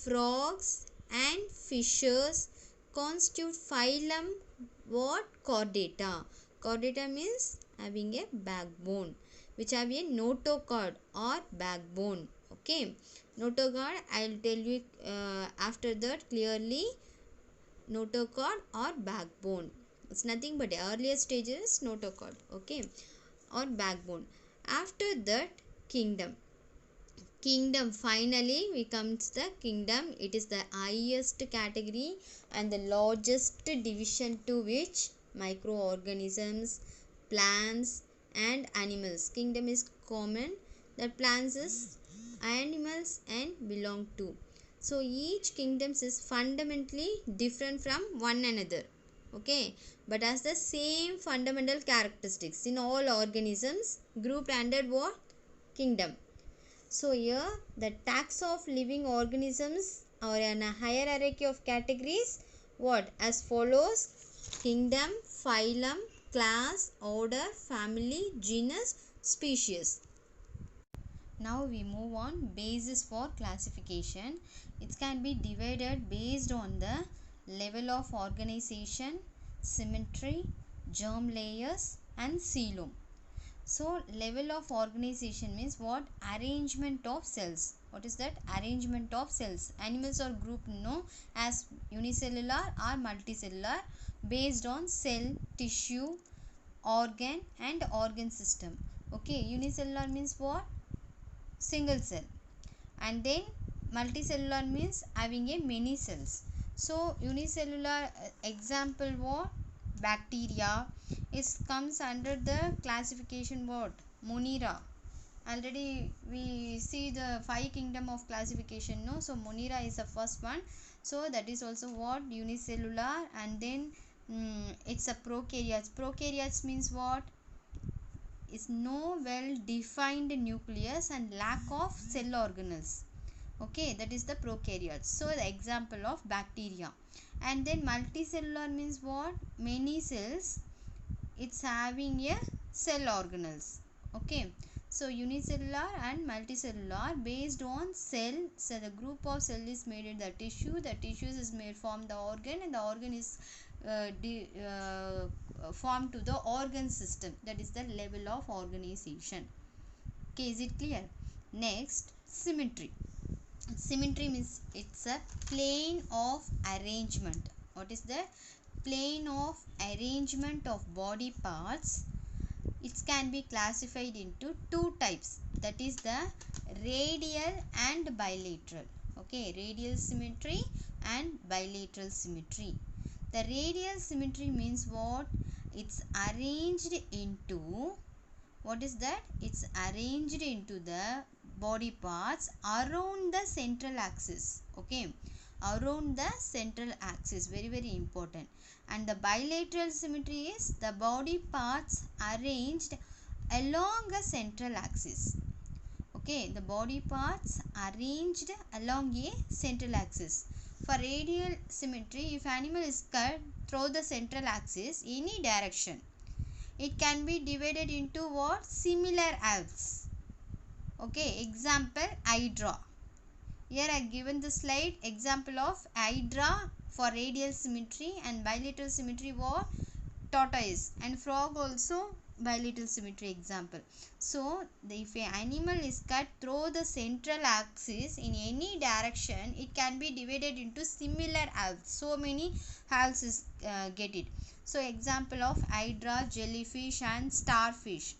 frogs and fishes constitute phylum what? Chordata. Chordata means having a backbone, which have a notochord or backbone. Okay, notochord I'll tell you after that clearly. Notochord or backbone, it's nothing but the earlier stages notochord, okay, or backbone. After that, kingdom. Kingdom, finally we come to the kingdom. It is the highest category and the largest division, to which microorganisms, plants and animals. Kingdom is common, that plants is animals and belong to. So each kingdoms is fundamentally different from one another, okay, but has the same fundamental characteristics in all organisms grouped under what? Kingdom. So here the tax of living organisms are in a hierarchy of categories, what? As follows: kingdom, phylum, class, order, family, genus, species. Now we move on basis for classification. It can be divided based on the level of organization, symmetry, germ layers and coelom. So level of organization means what? Arrangement of cells. What is that? Arrangement of cells. Animals are grouped as unicellular or multicellular based on cell, tissue, organ and organ system. Okay, unicellular means what? Single cell. And then multicellular means having a many cells. So unicellular example what? Bacteria. It comes under the classification what? Monera. Already we see the 5 kingdom of classification, no? So Monera is the first one. So that is also what? Unicellular. And then it's a prokaryotes. Prokaryotes means what? Is no well defined nucleus and lack of cell organelles. Okay, that is the prokaryotes. So the example of bacteria. And then multicellular means what? Many cells, it's having a cell organelles. Okay, so unicellular and multicellular based on cell. So the group of cell is made in the tissue, the tissues is made from the organ, and the organ is formed to the organ system. That is the level of organization. Okay, is it clear? Next, symmetry. Symmetry means it's a plane of arrangement. What is the plane of arrangement of body parts? It can be classified into 2 types, that is the radial and bilateral. Okay, radial symmetry and bilateral symmetry. The radial symmetry means what? It's arranged into, what is that? It's arranged into the body parts around the central axis. Okay, around the central axis, very very important. And the bilateral symmetry is the body parts arranged along a central axis. Okay, the body parts arranged along a central axis. For radial symmetry, if animal is cut through the central axis any direction, it can be divided into what? Similar halves. Okay, example hydra. Here I given the slide example of hydra for radial symmetry, and bilateral symmetry for tortoise, and frog also bilateral symmetry example. So if an animal is cut through the central axis in any direction, it can be divided into similar halves. So many halves is get it. So example of hydra, jellyfish and starfish.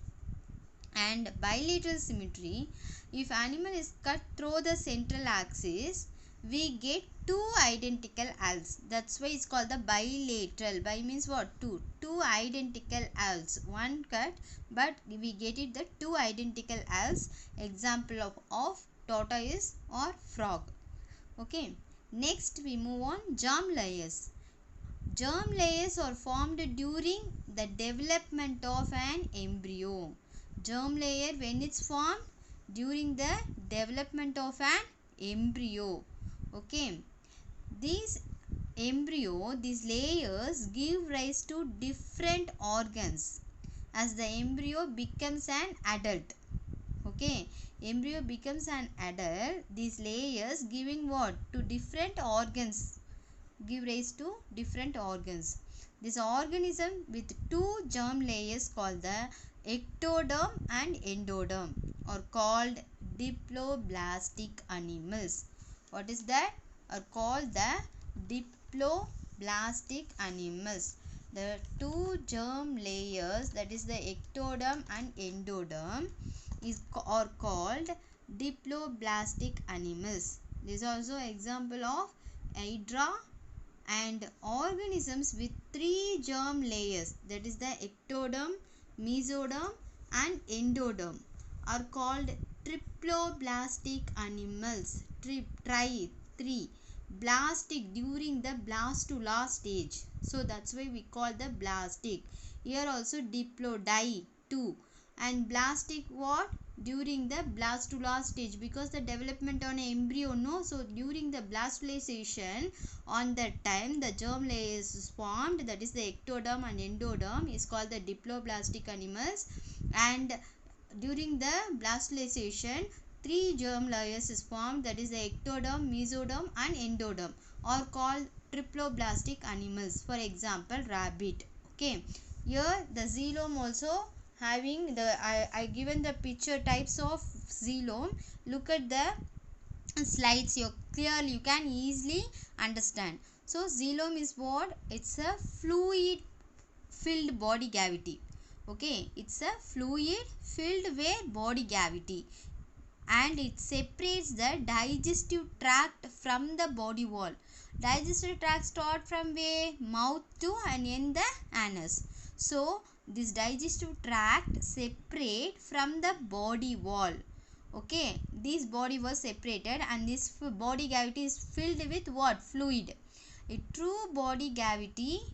And bilateral symmetry, if animal is cut through the central axis, we get 2 identical halves. That's why it's called the bilateral. Bi means what? 2 identical halves. One cut, but we get it the 2 identical halves. Example of tortoise or frog. Okay, next we move on germ layers. Germ layers are formed during the development of an embryo. Germ layer when it's formed? During the development of an embryo. Okay, these layers give rise to different organs as the embryo becomes an adult. Okay, embryo becomes an adult. These layers giving what to different organs, give rise to different organs. This organism with two germ layers called the ectoderm and endoderm are called diploblastic animals. What is that? Are called the diploblastic animals. The two germ layers, that is the ectoderm and endoderm, are called diploblastic animals. This is also example of hydra and organisms with three germ layers, that is the ectoderm, mesoderm and endoderm, are called triploblastic animals. Three blastic during the blastula stage, so that's why we call the blastic. Here also diplo, two, and blastic what, during the blastula stage, because the development on embryo, no, so during the blastulation, on that time the germ layer is formed, that is the ectoderm and endoderm is called the diploblastic animals. And during the blastulation, three germ layers is formed, that is the ectoderm, mesoderm and endoderm, are called triploblastic animals. For example, rabbit. Okay, here the xylem also having the I given the picture types of xylem. Look at the slides, you clearly you can easily understand. So xylem is what? It's a fluid filled body cavity. Okay, it's a fluid filled with body cavity, and it separates the digestive tract from the body wall. Digestive tract start from where? Mouth to and end the anus. So this digestive tract separate from the body wall. Okay, this body was separated and this body cavity is filled with what? Fluid. A true body cavity